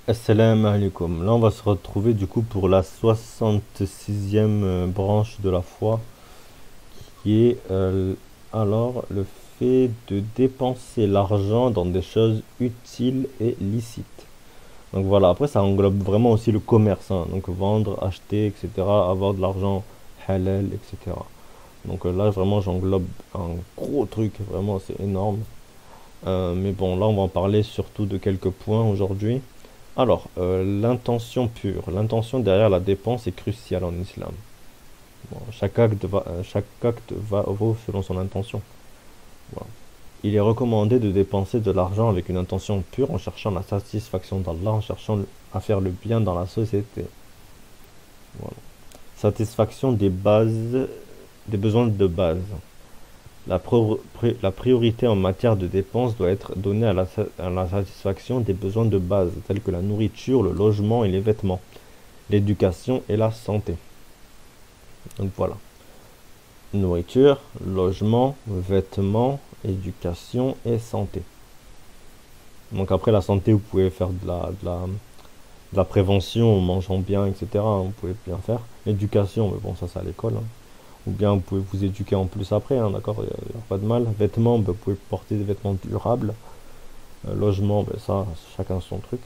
Assalamu alaikum. Là, on va se retrouver du coup pour la 66e branche de la foi, qui est alors le fait de dépenser l'argent dans des choses utiles et licites. Donc voilà, après ça englobe vraiment aussi le commerce, hein. Donc vendre, acheter, etc., avoir de l'argent halal, etc. Donc là, vraiment, j'englobe un gros truc, vraiment, c'est énorme. Mais bon, là, on va en parler surtout de quelques points aujourd'hui. Alors, l'intention pure, l'intention derrière la dépense est cruciale en islam. Bon, chaque acte vaut selon son intention. Voilà. Il est recommandé de dépenser de l'argent avec une intention pure en cherchant la satisfaction d'Allah, en cherchant à faire le bien dans la société. Voilà. Satisfaction des bases, des besoins de base. La priorité en matière de dépenses doit être donnée à la satisfaction des besoins de base, tels que la nourriture, le logement et les vêtements, l'éducation et la santé. Donc voilà. Nourriture, logement, vêtements, éducation et santé. Donc après la santé, vous pouvez faire de la prévention en mangeant bien, etc., hein, vous pouvez bien faire. L'éducation, mais bon, ça c'est à l'école, hein. Ou bien vous pouvez vous éduquer en plus après, hein, d'accord, il n'y a pas de mal. Vêtements, ben, vous pouvez porter des vêtements durables. Logement, ben, ça, chacun son truc.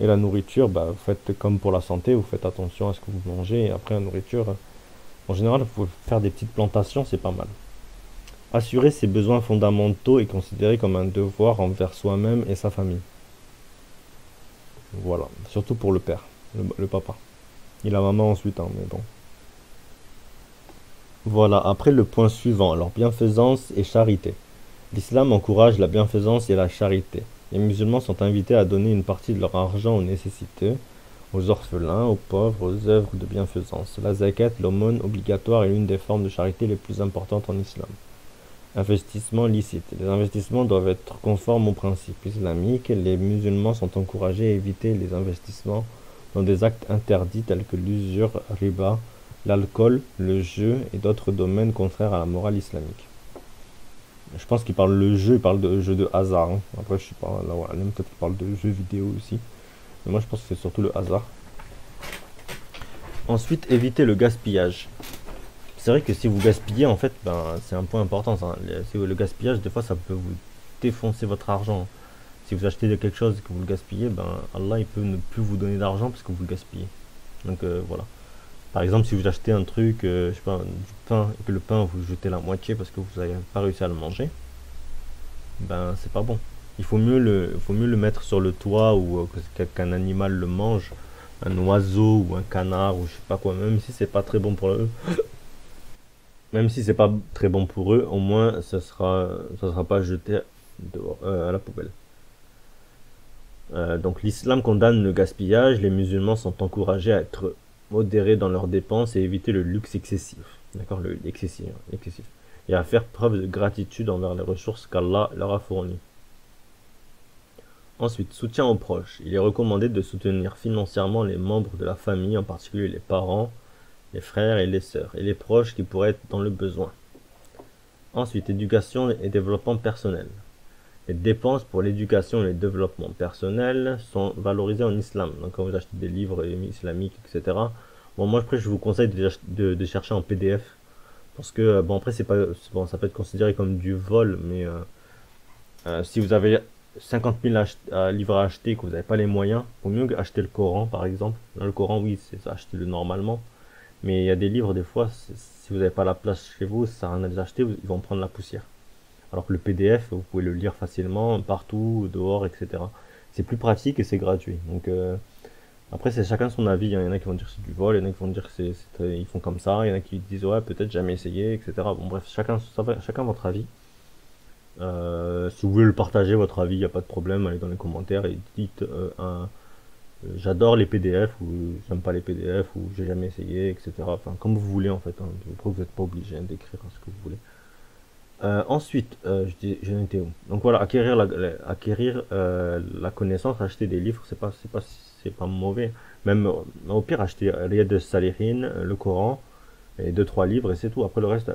Et la nourriture, ben, vous faites comme pour la santé, vous faites attention à ce que vous mangez. Et après la nourriture, en général, il faut faire des petites plantations, c'est pas mal. Assurer ses besoins fondamentaux est considéré comme un devoir envers soi-même et sa famille. Voilà, surtout pour le père, le papa. Et la maman ensuite, hein, mais bon. Voilà, après le point suivant, alors bienfaisance et charité. L'islam encourage la bienfaisance et la charité. Les musulmans sont invités à donner une partie de leur argent aux nécessiteux, aux orphelins, aux pauvres, aux œuvres de bienfaisance. La zakat, l'aumône obligatoire, est l'une des formes de charité les plus importantes en islam. Investissement licite. Les investissements doivent être conformes aux principes islamiques. Les musulmans sont encouragés à éviter les investissements dans des actes interdits tels que l'usure, riba, l'alcool, le jeu et d'autres domaines contraires à la morale islamique. Je pense qu'il parle le jeu, il parle de jeu de hasard, hein. Après, je sais pas, là, ouais, peut-être qu'il parle de jeux vidéo aussi. Mais moi, je pense que c'est surtout le hasard. Ensuite, éviter le gaspillage. C'est vrai que si vous gaspillez, en fait, ben, c'est un point important, ça. Le gaspillage, des fois, ça peut vous défoncer votre argent. Si vous achetez quelque chose et que vous le gaspillez, ben, Allah, il peut ne plus vous donner d'argent parce que vous le gaspillez. Donc, voilà. Par exemple, si vous achetez un truc, je sais pas, du pain, et que le pain, vous le jetez la moitié parce que vous n'avez pas réussi à le manger, ben c'est pas bon. Il faut mieux le mettre sur le toit ou qu'un animal le mange, un oiseau ou un canard ou je sais pas quoi, même si c'est pas très bon pour eux, au moins ça sera pas jeté dehors, à la poubelle. Donc l'islam condamne le gaspillage, les musulmans sont encouragés à être modérés dans leurs dépenses et éviter le luxe excessif. D'accord, le excessif, hein, excessif. Et à faire preuve de gratitude envers les ressources qu'Allah leur a fournies. Ensuite, soutien aux proches. Il est recommandé de soutenir financièrement les membres de la famille, en particulier les parents, les frères et les sœurs, et les proches qui pourraient être dans le besoin. Ensuite, éducation et développement personnel. Les dépenses pour l'éducation et le développement personnel sont valorisées en islam. Donc quand vous achetez des livres islamiques, etc. Bon, moi après je vous conseille de chercher en PDF. Parce que, bon après c'est pas, bon, ça peut être considéré comme du vol, mais si vous avez 50 000 livres à acheter et que vous n'avez pas les moyens, il vaut mieux acheter le Coran par exemple. Là, le Coran, oui, c'est acheter-le normalement. Mais il y a des livres, des fois, si vous n'avez pas la place chez vous, ça sert à rien de les acheter, ils vont prendre la poussière. Alors que le PDF, vous pouvez le lire facilement, partout, dehors, etc. C'est plus pratique et c'est gratuit. Donc après, c'est chacun son avis, hein. Il y en a qui vont dire que c'est du vol, il y en a qui vont dire que ils font comme ça, il y en a qui disent ouais, peut-être jamais essayé, etc. Bon bref, chacun votre avis. Si vous voulez le partager, votre avis, il n'y a pas de problème, allez dans les commentaires et dites j'adore les PDF ou j'aime pas les PDF ou j'ai jamais essayé, etc. Enfin, comme vous voulez en fait, hein. Vous n'êtes pas obligé, hein, d'écrire ce que vous voulez. Ensuite, j'en étais où? Donc voilà, acquérir la connaissance, acheter des livres, c'est pas mauvais. Même au pire, acheter Riyad al-Salihin, le Coran, et deux trois livres et c'est tout. Après le reste,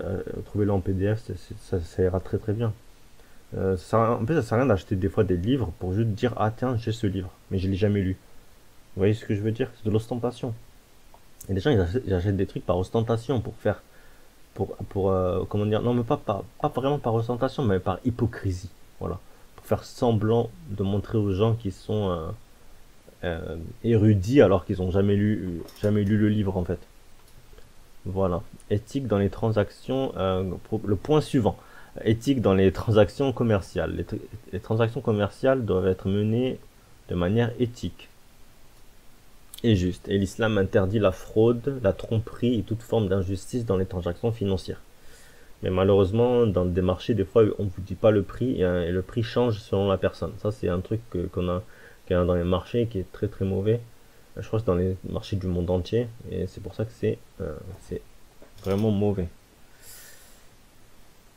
trouvez-le en PDF, ça ira très très bien. En fait, ça sert à rien d'acheter des fois des livres pour juste dire ah tiens j'ai ce livre, mais je l'ai jamais lu. Vous voyez ce que je veux dire? C'est de l'ostentation. Et les gens, ils achètent des trucs par ostentation, pour faire, comment dire, non, mais pas vraiment par ostentation, mais par hypocrisie. Voilà. Pour faire semblant de montrer aux gens qu'ils sont érudits alors qu'ils n'ont jamais lu le livre, en fait. Voilà. Éthique dans les transactions, le point suivant. Éthique dans les transactions commerciales. Les transactions commerciales doivent être menées de manière éthique et juste. Et l'islam interdit la fraude, la tromperie et toute forme d'injustice dans les transactions financières. Mais malheureusement, dans des marchés, des fois, on vous dit pas le prix et le prix change selon la personne. Ça, c'est un truc qu'il y a dans les marchés qui est très très mauvais. Je crois que c'est dans les marchés du monde entier et c'est pour ça que c'est vraiment mauvais.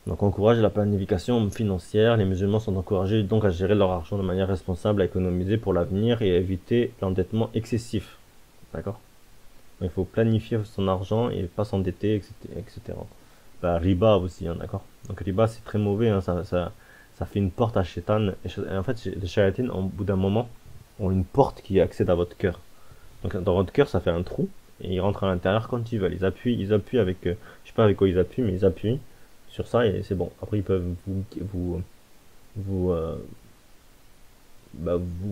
Donc, on encourage la planification financière. Les musulmans sont encouragés donc à gérer leur argent de manière responsable, à économiser pour l'avenir et à éviter l'endettement excessif. D'accord? Il faut planifier son argent et pas s'endetter, etc. Bah, riba aussi, hein, d'accord? Donc, riba, c'est très mauvais, hein, ça fait une porte à shaitan. Et en fait, les shayatines, au bout d'un moment, ont une porte qui accède à votre cœur. Donc, dans votre cœur, ça fait un trou et ils rentrent à l'intérieur quand ils veulent. Ils appuient avec, je sais pas avec quoi ils appuient, mais ils appuient sur ça et c'est bon. Après, ils peuvent vous, vous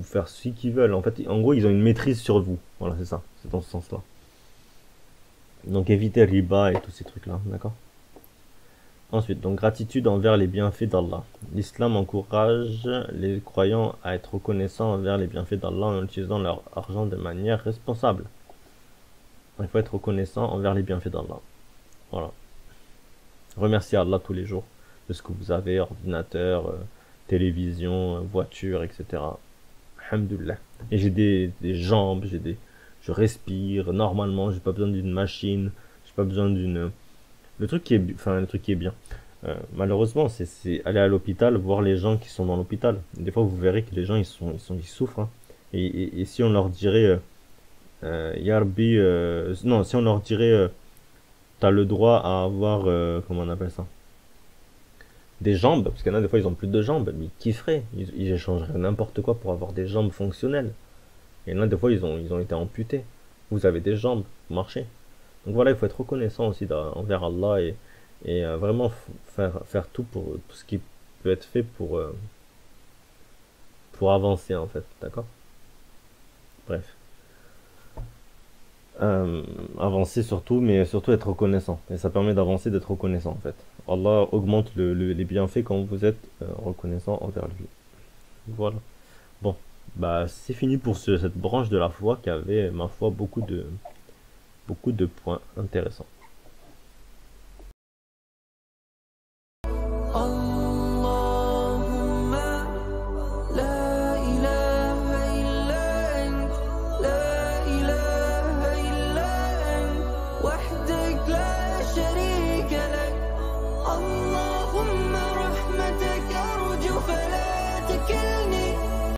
faire ce qu'ils veulent. En fait, en gros, ils ont une maîtrise sur vous. Voilà, c'est ça. C'est dans ce sens-là. Donc, évitez riba et tous ces trucs-là, d'accord? Ensuite, donc gratitude envers les bienfaits d'Allah. L'islam encourage les croyants à être reconnaissants envers les bienfaits d'Allah en utilisant leur argent de manière responsable. Il faut être reconnaissant envers les bienfaits d'Allah. Voilà. Remerciez Allah tous les jours de ce que vous avez, ordinateur, télévision, voiture, etc. Alhamdulillah. Et j'ai des jambes, je respire normalement, j'ai pas besoin d'une machine, j'ai pas besoin d'une. Le truc qui est bien. Malheureusement, c'est aller à l'hôpital, voir les gens qui sont dans l'hôpital. Des fois, vous verrez que les gens, ils souffrent, hein. Et si on leur dirait, Yarbi, non, si on leur dirait, t'as le droit à avoir, comment on appelle ça? Des jambes, parce qu'il y en a des fois, ils ont plus de jambes, mais ils kifferaient. Ils échangeraient n'importe quoi pour avoir des jambes fonctionnelles. Et là, des fois, ils ont été amputés. Vous avez des jambes, vous marchez. Donc voilà, il faut être reconnaissant aussi envers Allah et vraiment faire tout pour tout ce qui peut être fait pour avancer en fait, d'accord? Bref. Avancer surtout, mais surtout être reconnaissant. Et ça permet d'avancer, d'être reconnaissant en fait. Allah augmente les bienfaits quand vous êtes reconnaissant envers lui. Voilà. Bon, bah c'est fini pour cette branche de la foi qui avait, ma foi, beaucoup de points intéressants.